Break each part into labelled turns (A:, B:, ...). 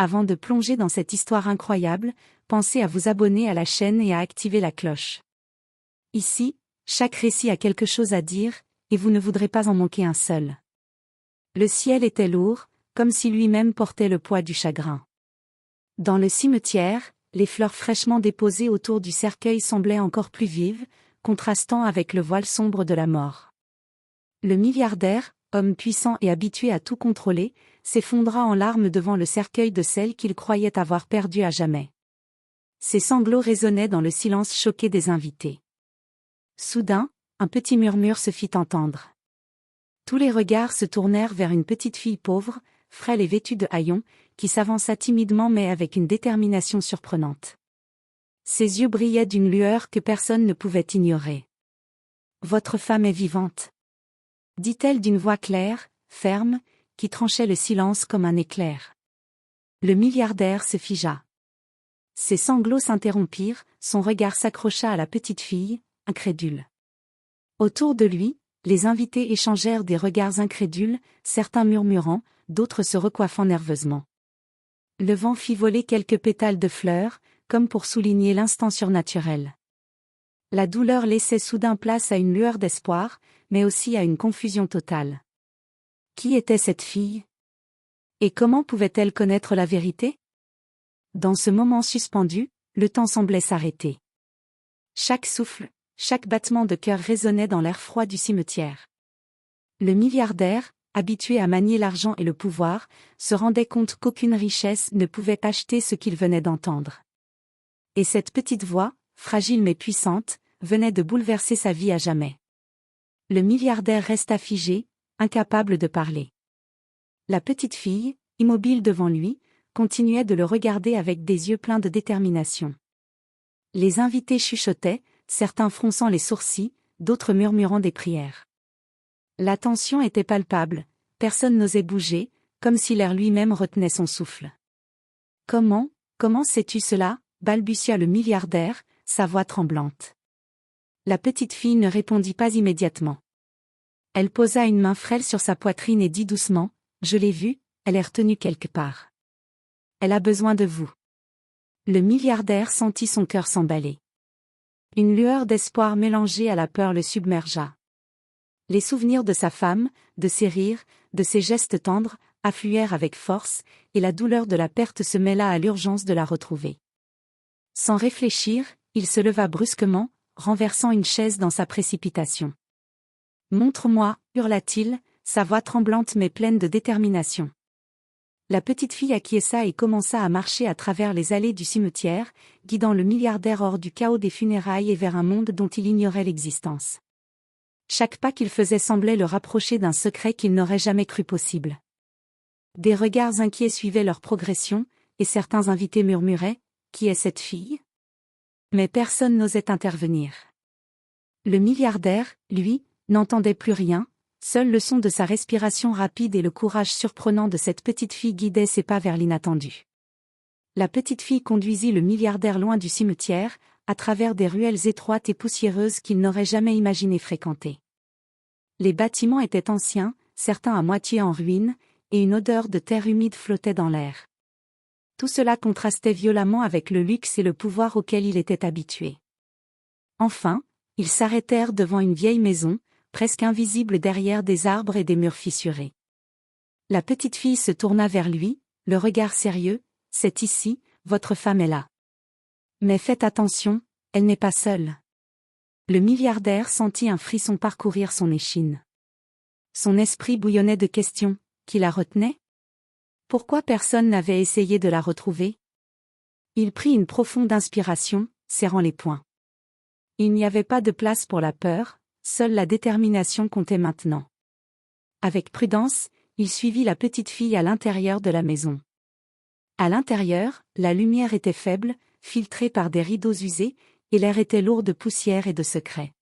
A: Avant de plonger dans cette histoire incroyable, pensez à vous abonner à la chaîne et à activer la cloche. Ici, chaque récit a quelque chose à dire, et vous ne voudrez pas en manquer un seul. Le ciel était lourd, comme si lui-même portait le poids du chagrin. Dans le cimetière, les fleurs fraîchement déposées autour du cercueil semblaient encore plus vives, contrastant avec le voile sombre de la mort. Le milliardaire, homme puissant et habitué à tout contrôler, s'effondra en larmes devant le cercueil de celle qu'il croyait avoir perdue à jamais. Ses sanglots résonnaient dans le silence choqué des invités. Soudain, un petit murmure se fit entendre. Tous les regards se tournèrent vers une petite fille pauvre, frêle et vêtue de haillons, qui s'avança timidement mais avec une détermination surprenante. Ses yeux brillaient d'une lueur que personne ne pouvait ignorer. « Votre femme est vivante », dit-elle d'une voix claire, ferme, qui tranchait le silence comme un éclair. Le milliardaire se figea. Ses sanglots s'interrompirent, son regard s'accrocha à la petite fille, incrédule. Autour de lui, les invités échangèrent des regards incrédules, certains murmurant, d'autres se recoiffant nerveusement. Le vent fit voler quelques pétales de fleurs, comme pour souligner l'instant surnaturel. La douleur laissait soudain place à une lueur d'espoir, mais aussi à une confusion totale. Qui était cette fille? Et comment pouvait-elle connaître la vérité? Dans ce moment suspendu, le temps semblait s'arrêter. Chaque souffle, chaque battement de cœur résonnait dans l'air froid du cimetière. Le milliardaire, habitué à manier l'argent et le pouvoir, se rendait compte qu'aucune richesse ne pouvait acheter ce qu'il venait d'entendre. Et cette petite voix, fragile mais puissante, venait de bouleverser sa vie à jamais. Le milliardaire resta figé, incapable de parler. La petite fille, immobile devant lui, continuait de le regarder avec des yeux pleins de détermination. Les invités chuchotaient, certains fronçant les sourcils, d'autres murmurant des prières. La tension était palpable, personne n'osait bouger, comme si l'air lui-même retenait son souffle. « Comment sais-tu cela ?» balbutia le milliardaire, sa voix tremblante. La petite fille ne répondit pas immédiatement. Elle posa une main frêle sur sa poitrine et dit doucement, « Je l'ai vue, elle est retenue quelque part. Elle a besoin de vous. » Le milliardaire sentit son cœur s'emballer. Une lueur d'espoir mélangée à la peur le submergea. Les souvenirs de sa femme, de ses rires, de ses gestes tendres, affluèrent avec force, et la douleur de la perte se mêla à l'urgence de la retrouver. Sans réfléchir, il se leva brusquement, renversant une chaise dans sa précipitation. « Montre-moi » hurla-t-il, sa voix tremblante mais pleine de détermination. La petite fille acquiesça et commença à marcher à travers les allées du cimetière, guidant le milliardaire hors du chaos des funérailles et vers un monde dont il ignorait l'existence. Chaque pas qu'il faisait semblait le rapprocher d'un secret qu'il n'aurait jamais cru possible. Des regards inquiets suivaient leur progression, et certains invités murmuraient « Qui est cette fille ?» Mais personne n'osait intervenir. Le milliardaire, lui, n'entendait plus rien, seul le son de sa respiration rapide et le courage surprenant de cette petite fille guidaient ses pas vers l'inattendu. La petite fille conduisit le milliardaire loin du cimetière, à travers des ruelles étroites et poussiéreuses qu'il n'aurait jamais imaginé fréquenter. Les bâtiments étaient anciens, certains à moitié en ruine, et une odeur de terre humide flottait dans l'air. Tout cela contrastait violemment avec le luxe et le pouvoir auquel il était habitué. Enfin, ils s'arrêtèrent devant une vieille maison, presque invisible derrière des arbres et des murs fissurés. La petite fille se tourna vers lui, le regard sérieux, « C'est ici, votre femme est là. Mais faites attention, elle n'est pas seule. » Le milliardaire sentit un frisson parcourir son échine. Son esprit bouillonnait de questions, qui la retenaient? Pourquoi personne n'avait essayé de la retrouver? Il prit une profonde inspiration, serrant les poings. Il n'y avait pas de place pour la peur, seule la détermination comptait maintenant. Avec prudence, il suivit la petite fille à l'intérieur de la maison. À l'intérieur, la lumière était faible, filtrée par des rideaux usés, et l'air était lourd de poussière et de secrets.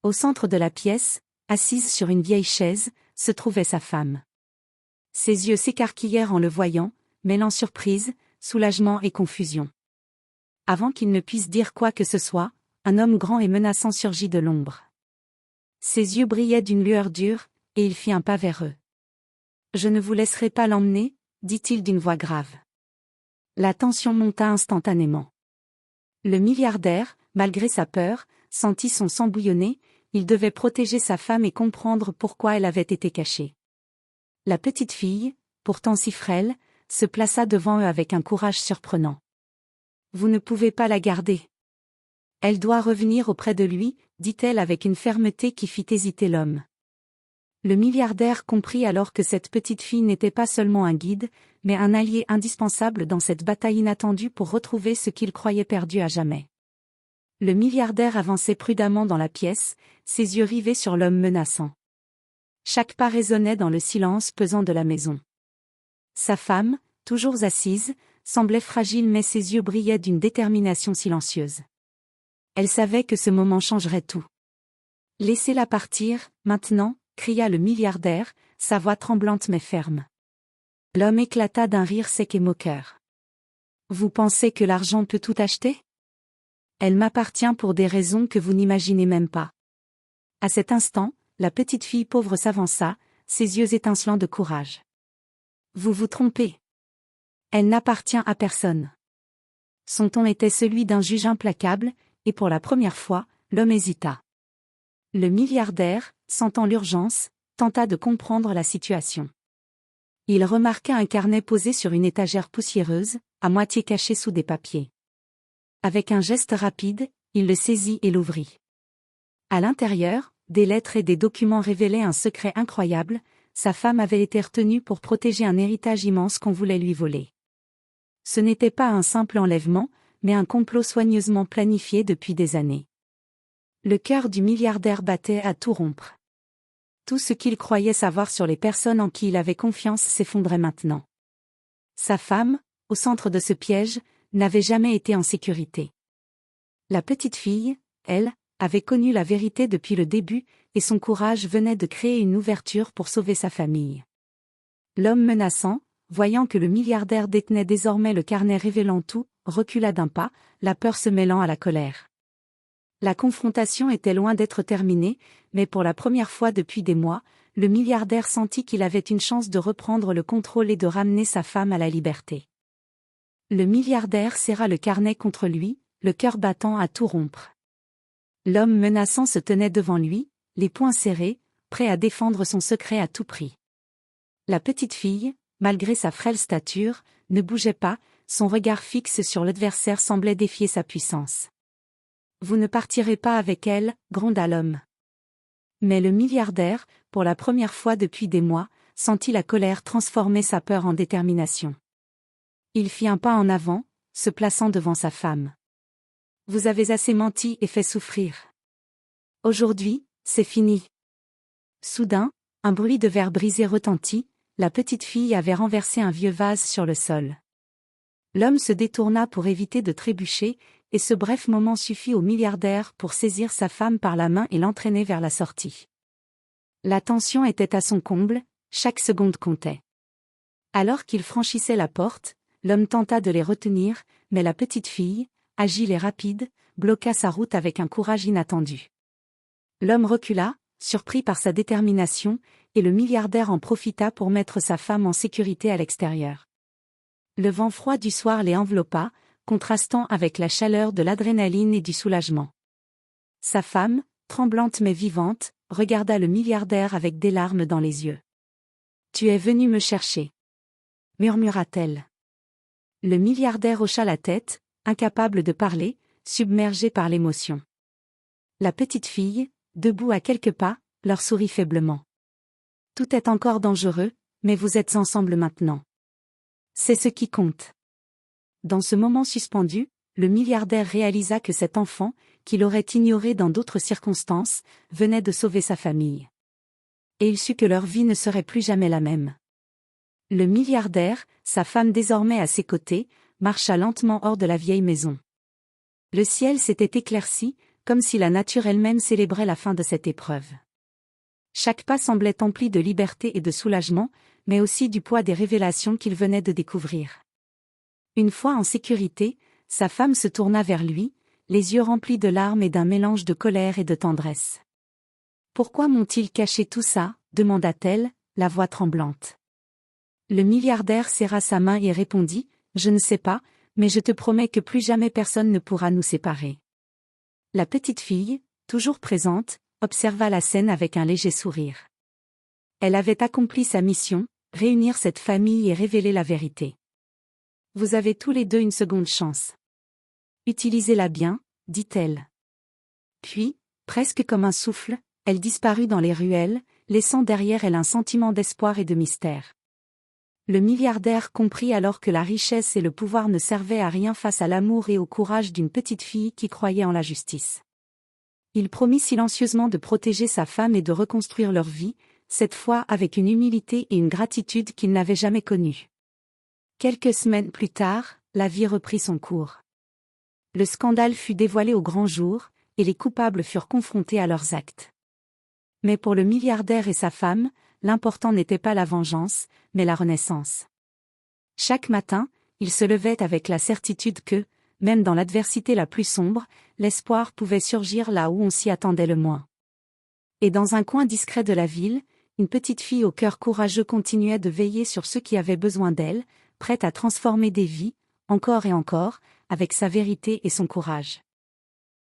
A: Au centre de la pièce, assise sur une vieille chaise, se trouvait sa femme. Ses yeux s'écarquillèrent en le voyant, mêlant surprise, soulagement et confusion. Avant qu'il ne puisse dire quoi que ce soit, un homme grand et menaçant surgit de l'ombre. Ses yeux brillaient d'une lueur dure, et il fit un pas vers eux. « Je ne vous laisserai pas l'emmener » dit-il d'une voix grave. La tension monta instantanément. Le milliardaire, malgré sa peur, sentit son sang bouillonner, il devait protéger sa femme et comprendre pourquoi elle avait été cachée. La petite fille, pourtant si frêle, se plaça devant eux avec un courage surprenant. « Vous ne pouvez pas la garder. Elle doit revenir auprès de lui, dit-elle avec une fermeté qui fit hésiter l'homme. Le milliardaire comprit alors que cette petite fille n'était pas seulement un guide, mais un allié indispensable dans cette bataille inattendue pour retrouver ce qu'il croyait perdu à jamais. Le milliardaire avançait prudemment dans la pièce, ses yeux rivés sur l'homme menaçant. Chaque pas résonnait dans le silence pesant de la maison. Sa femme, toujours assise, semblait fragile mais ses yeux brillaient d'une détermination silencieuse. Elle savait que ce moment changerait tout. « Laissez-la partir, maintenant !» cria le milliardaire, sa voix tremblante mais ferme. L'homme éclata d'un rire sec et moqueur. « Vous pensez que l'argent peut tout acheter ? Elle m'appartient pour des raisons que vous n'imaginez même pas. » À cet instant, la petite fille pauvre s'avança, ses yeux étincelants de courage. « Vous vous trompez. Elle n'appartient à personne. » Son ton était celui d'un juge implacable, et pour la première fois, l'homme hésita. Le milliardaire, sentant l'urgence, tenta de comprendre la situation. Il remarqua un carnet posé sur une étagère poussiéreuse, à moitié caché sous des papiers. Avec un geste rapide, il le saisit et l'ouvrit. À l'intérieur, des lettres et des documents révélaient un secret incroyable, sa femme avait été retenue pour protéger un héritage immense qu'on voulait lui voler. Ce n'était pas un simple enlèvement, mais un complot soigneusement planifié depuis des années. Le cœur du milliardaire battait à tout rompre. Tout ce qu'il croyait savoir sur les personnes en qui il avait confiance s'effondrait maintenant. Sa femme, au centre de ce piège, n'avait jamais été en sécurité. La petite fille, elle, avait connu la vérité depuis le début, et son courage venait de créer une ouverture pour sauver sa famille. L'homme menaçant, voyant que le milliardaire détenait désormais le carnet révélant tout, recula d'un pas, la peur se mêlant à la colère. La confrontation était loin d'être terminée, mais pour la première fois depuis des mois, le milliardaire sentit qu'il avait une chance de reprendre le contrôle et de ramener sa femme à la liberté. Le milliardaire serra le carnet contre lui, le cœur battant à tout rompre. L'homme menaçant se tenait devant lui, les poings serrés, prêt à défendre son secret à tout prix. La petite fille, malgré sa frêle stature, ne bougeait pas, son regard fixe sur l'adversaire semblait défier sa puissance. « Vous ne partirez pas avec elle » gronda l'homme. Mais le milliardaire, pour la première fois depuis des mois, sentit la colère transformer sa peur en détermination. Il fit un pas en avant, se plaçant devant sa femme. « Vous avez assez menti et fait souffrir. Aujourd'hui, c'est fini. » Soudain, un bruit de verre brisé retentit, la petite fille avait renversé un vieux vase sur le sol. L'homme se détourna pour éviter de trébucher, et ce bref moment suffit au milliardaire pour saisir sa femme par la main et l'entraîner vers la sortie. La tension était à son comble, chaque seconde comptait. Alors qu'il franchissait la porte, l'homme tenta de les retenir, mais la petite fille, agile et rapide, bloqua sa route avec un courage inattendu. L'homme recula, surpris par sa détermination, et le milliardaire en profita pour mettre sa femme en sécurité à l'extérieur. Le vent froid du soir les enveloppa, contrastant avec la chaleur de l'adrénaline et du soulagement. Sa femme, tremblante mais vivante, regarda le milliardaire avec des larmes dans les yeux. « Tu es venu me chercher » murmura-t-elle. Le milliardaire hocha la tête, incapable de parler, submergé par l'émotion. La petite fille, debout à quelques pas, leur sourit faiblement. « Tout est encore dangereux, mais vous êtes ensemble maintenant. C'est ce qui compte. » Dans ce moment suspendu, le milliardaire réalisa que cet enfant, qu'il aurait ignoré dans d'autres circonstances, venait de sauver sa famille. Et il sut que leur vie ne serait plus jamais la même. Le milliardaire, sa femme désormais à ses côtés, marcha lentement hors de la vieille maison. Le ciel s'était éclairci, comme si la nature elle-même célébrait la fin de cette épreuve. Chaque pas semblait empli de liberté et de soulagement, mais aussi du poids des révélations qu'il venait de découvrir. Une fois en sécurité, sa femme se tourna vers lui, les yeux remplis de larmes et d'un mélange de colère et de tendresse. « Pourquoi m'ont-ils caché tout ça ?» demanda-t-elle, la voix tremblante. Le milliardaire serra sa main et répondit, Je ne sais pas, mais je te promets que plus jamais personne ne pourra nous séparer. La petite fille, toujours présente, observa la scène avec un léger sourire. Elle avait accompli sa mission, réunir cette famille et révéler la vérité. Vous avez tous les deux une seconde chance. Utilisez-la bien, dit-elle. Puis, presque comme un souffle, elle disparut dans les ruelles, laissant derrière elle un sentiment d'espoir et de mystère. Le milliardaire comprit alors que la richesse et le pouvoir ne servaient à rien face à l'amour et au courage d'une petite fille qui croyait en la justice. Il promit silencieusement de protéger sa femme et de reconstruire leur vie, cette fois avec une humilité et une gratitude qu'il n'avait jamais connues. Quelques semaines plus tard, la vie reprit son cours. Le scandale fut dévoilé au grand jour, et les coupables furent confrontés à leurs actes. Mais pour le milliardaire et sa femme, l'important n'était pas la vengeance, mais la renaissance. Chaque matin, ils se levaient avec la certitude que, même dans l'adversité la plus sombre, l'espoir pouvait surgir là où on s'y attendait le moins. Et dans un coin discret de la ville, une petite fille au cœur courageux continuait de veiller sur ceux qui avaient besoin d'elle, prête à transformer des vies, encore et encore, avec sa vérité et son courage.